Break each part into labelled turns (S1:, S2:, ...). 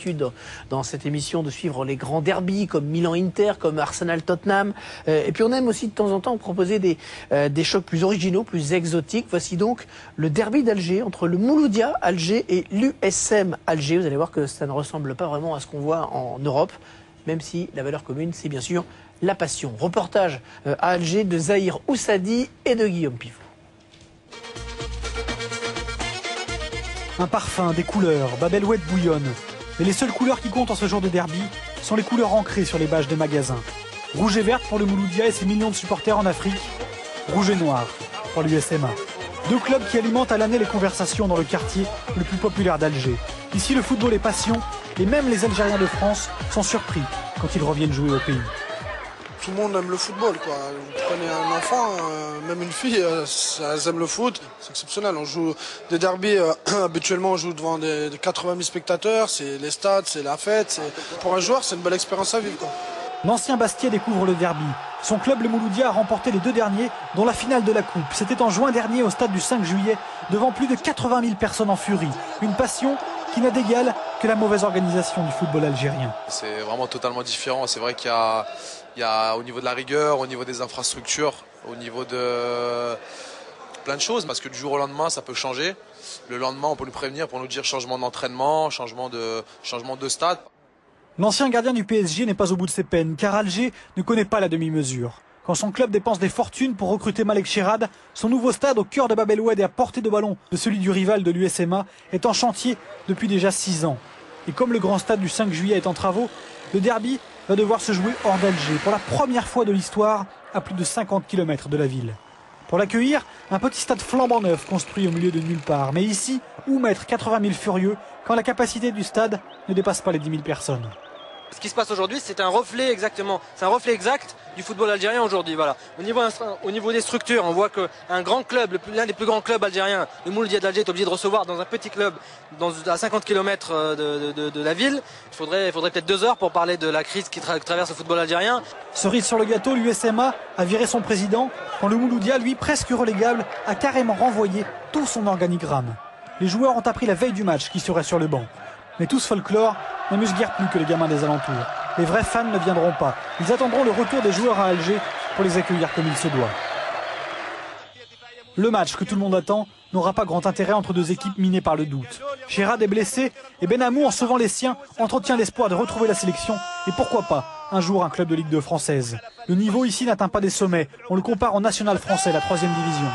S1: l'habitude dans cette émission de suivre les grands derbys comme Milan-Inter, comme Arsenal-Tottenham. Et puis on aime aussi de temps en temps proposer des chocs plus originaux, plus exotiques. Voici donc le derby d'Alger entre le Mouloudia Alger et l'USM Alger. Vous allez voir que ça ne ressemble pas vraiment à ce qu'on voit en Europe, même si la valeur commune, c'est bien sûr la passion. Reportage à Alger de Zahir Oussadi et de Guillaume Pivot.
S2: Un parfum, des couleurs, Bab El Oued bouillonne. Mais les seules couleurs qui comptent en ce jour de derby sont les couleurs ancrées sur les bâches des magasins. Rouge et verte pour le Mouloudia et ses millions de supporters en Afrique. Rouge et noir pour l'USMA. Deux clubs qui alimentent à l'année les conversations dans le quartier le plus populaire d'Alger. Ici, le football est passion et même les Algériens de France sont surpris quand ils reviennent jouer au pays.
S3: Tout le monde aime le football, quoi. Vous prenez un enfant, même une fille, elles aiment le foot. C'est exceptionnel. On joue des derbys, habituellement on joue devant des 80 000 spectateurs. C'est les stades, c'est la fête. Pour un joueur, c'est une belle expérience à vivre, quoi.
S2: L'ancien Bastia découvre le derby. Son club, le Mouloudia, a remporté les deux derniers, dont la finale de la Coupe. C'était en juin dernier au stade du 5 juillet, devant plus de 80 000 personnes en furie. Une passion qui n'a d'égal que la mauvaise organisation du football algérien.
S4: C'est vraiment totalement différent. C'est vrai qu'il y a au niveau de la rigueur, au niveau des infrastructures, au niveau de plein de choses, parce que du jour au lendemain, ça peut changer. Le lendemain, on peut nous prévenir pour nous dire changement d'entraînement, changement de stade.
S2: L'ancien gardien du PSG n'est pas au bout de ses peines, car Alger ne connaît pas la demi-mesure. Quand son club dépense des fortunes pour recruter Malek Chirad, son nouveau stade au cœur de Bab El Oued et à portée de ballon de celui du rival de l'USMA est en chantier depuis déjà 6 ans. Et comme le grand stade du 5 juillet est en travaux, le derby va devoir se jouer hors d'Alger pour la première fois de l'histoire à plus de 50 km de la ville. Pour l'accueillir, un petit stade flambant neuf construit au milieu de nulle part. Mais ici, où mettre 80 000 furieux quand la capacité du stade ne dépasse pas les 10 000 personnes.
S5: Ce qui se passe aujourd'hui, c'est un reflet exactement. C'est un reflet exact du football algérien aujourd'hui. Voilà. Au niveau des structures, on voit qu'un grand club, l'un des plus grands clubs algériens, le Mouloudia d'Alger, est obligé de recevoir dans un petit club à 50 km de la ville. Il faudrait peut-être 2 heures pour parler de la crise qui traverse le football algérien.
S2: Cerise sur le gâteau, l'USMA a viré son président, quand le Mouloudia, lui, presque relégable, a carrément renvoyé tout son organigramme. Les joueurs ont appris la veille du match qui serait sur le banc. Mais tout ce folklore n'amuse guère plus que les gamins des alentours. Les vrais fans ne viendront pas. Ils attendront le retour des joueurs à Alger pour les accueillir comme il se doit. Le match que tout le monde attend n'aura pas grand intérêt entre deux équipes minées par le doute. Chirad est blessé et Benamou, en sauvant les siens, entretient l'espoir de retrouver la sélection et pourquoi pas un jour un club de Ligue 2 française. Le niveau ici n'atteint pas des sommets. On le compare au national français, la 3e division.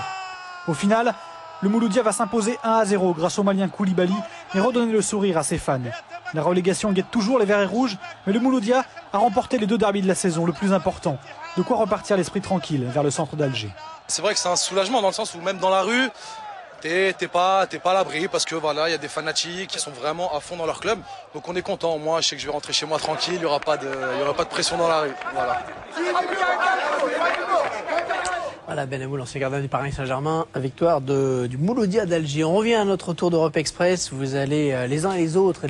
S2: Au final, le Mouloudia va s'imposer 1-0 grâce au Malien Koulibaly et redonner le sourire à ses fans. La relégation guette toujours les verts et rouges, mais le Mouloudia a remporté les 2 derbys de la saison, le plus important. De quoi repartir l'esprit tranquille vers le centre d'Alger.
S4: C'est vrai que c'est un soulagement dans le sens où même dans la rue, t'es pas à l'abri parce que voilà, il y a des fanatiques qui sont vraiment à fond dans leur club. Donc on est content. Moi, je sais que je vais rentrer chez moi tranquille, il y aura pas de pression dans la rue. Voilà.
S1: Voilà, Benamou, l'ancien gardien du Paris Saint-Germain, victoire du Mouloudia d'Alger. On revient à notre tour d'Europe Express. Vous allez les uns et les autres,